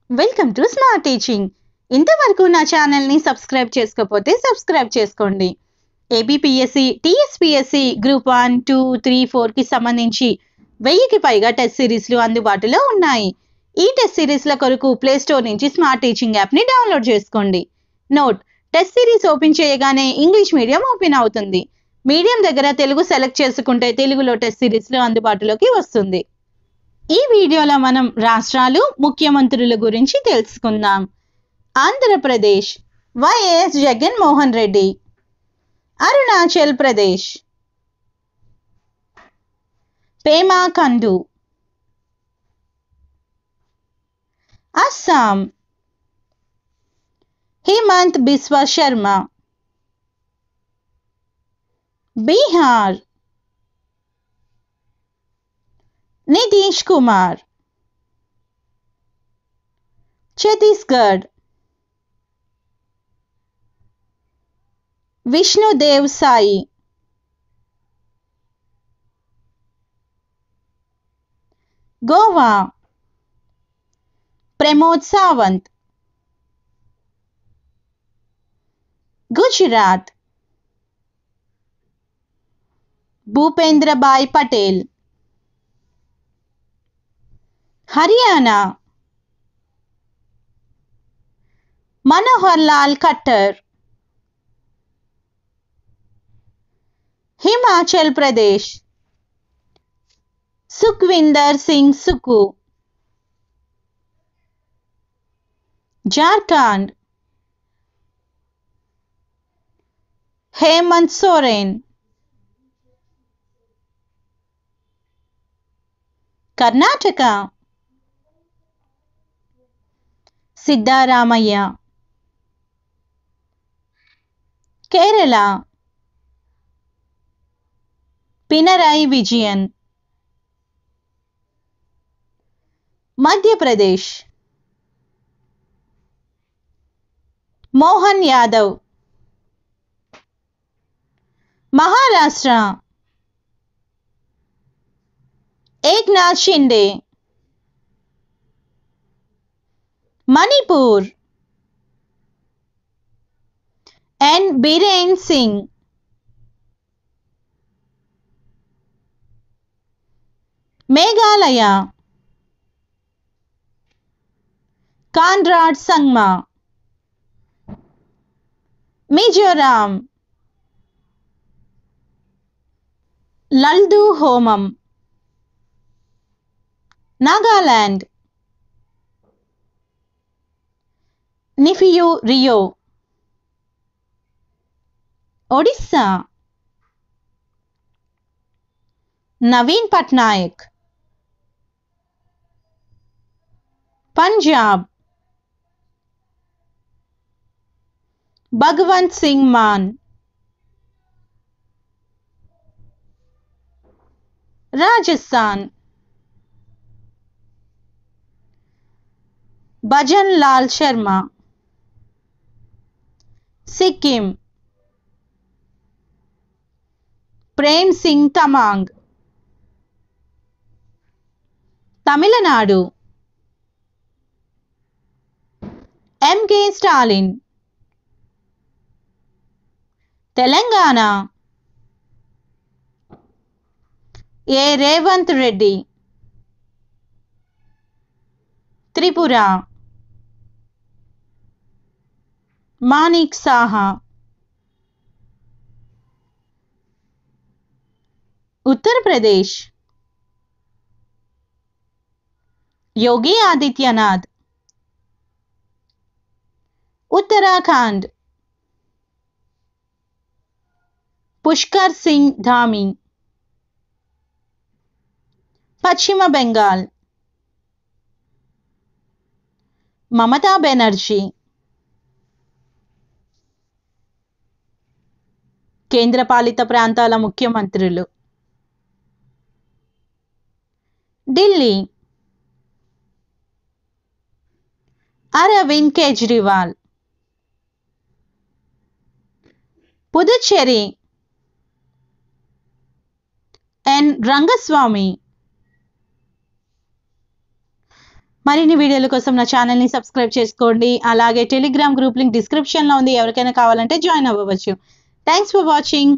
Welcome to smart teaching. ఇంతవరకు నా ఛానల్ని సబ్స్క్రైబ్ చేసుకోకపోతే సబ్స్క్రైబ్ చేసుకోండి. ఏబిపిఎస్సి, టీఎస్పిఎస్సి గ్రూప్ 1, 2, 3, 4కి సంబంధించి 1000కి పైగా టెస్ట్ సిరీస్లు అందుబాటులో ఉన్నాయి. ఈ టెస్ట్ సిరీస్ల కొరకు ప్లేస్టోర్ నుంచి స్మార్ట్ టీచింగ్ యాప్ని డౌన్లోడ్ చేసుకోండి. నోట్: టెస్ట్ సిరీస్ ఓపెన్ చేయగానే ఇంగ్లీష్ మీడియం ఓపెన్ అవుతుంది. మీడియం దగ్గర తెలుగు సెలెక్ట్ చేసుకుంటే తెలుగులో టెస్ట్ సిరీస్లు అందుబాటులోకి వస్తుంది. ఈ వీడియోలో మనం రాష్ట్రాలు, ముఖ్యమంత్రుల గురించి తెలుసుకుందాం. ఆంధ్రప్రదేశ్ వైఎస్ జగన్మోహన్ రెడ్డి. అరుణాచల్ ప్రదేశ్ పేమా ఖండు. అస్సాం హిమంత్ బిస్వా శర్మ. బీహార్ నితీష్ కుమార్. ఛత్తీస్గఢ్ విష్ణుదేవ్ సాయి. గోవా ప్రమోద్ సావంత్. గుజరాత్ భూపేంద్రభాయ్ పటేల్. హర్యానా మనోహర్ లాల్ ఖట్టర్. హిమాచల్ ప్రదేశ్ సుఖ్విందర్ సింగ్ సుక్కు. జార్ఖండ్ హేమంత్ సోరెన్. కర్ణాటక సిద్ధారామయ్య. కేరళ పినరయి విజయన్. మధ్యప్రదేశ్ మోహన్ యాదవ్. మహారాష్ట్ర ఏక్నాథ్ షిండే. మణిపూర్ ఎన్ బీరేన్ సింగ్. మేఘాలయ కాన్రాడ్ సంగ్మా. మిజోరాం లల్దు హోమం. నాగాలాండ్ నిఫియు రియో. ఒడిస్సా నవీన్ పట్నాయక్. పంజాబ్ భగవంత్ సింగ్ మాన్. రాజస్థాన్ భజన్ లాల్ శర్మ. సిక్కిం ప్రేమ్ సింగ్ తమాంగ్. తమిళనాడు ఎంకే స్టాలిన్. తెలంగాణ ఏ రేవంత్ రెడ్డి. త్రిపుర మానిక్ సాహా. ఉత్తరప్రదేశ్ యోగి ఆదిత్యనాథ్. ఉత్తరాఖండ్ పుష్కర్ సింగ్ ధామి. పశ్చిమ బెంగాల్ మమతా బెనర్జీ. కేంద్రపాలిత ప్రాంతాల ముఖ్యమంత్రులు: ఢిల్లీ అరవింద్ కేజ్రీవాల్. పుదుచ్చేరి ఎన్ రంగస్వామి. మరిన్ని వీడియోల కోసం నా ఛానల్ని సబ్స్క్రైబ్ చేసుకోండి. అలాగే టెలిగ్రామ్ గ్రూప్ లింక్ డిస్క్రిప్షన్లో ఉంది. ఎవరికైనా కావాలంటే జాయిన్ అవ్వవచ్చు. Thanks for watching.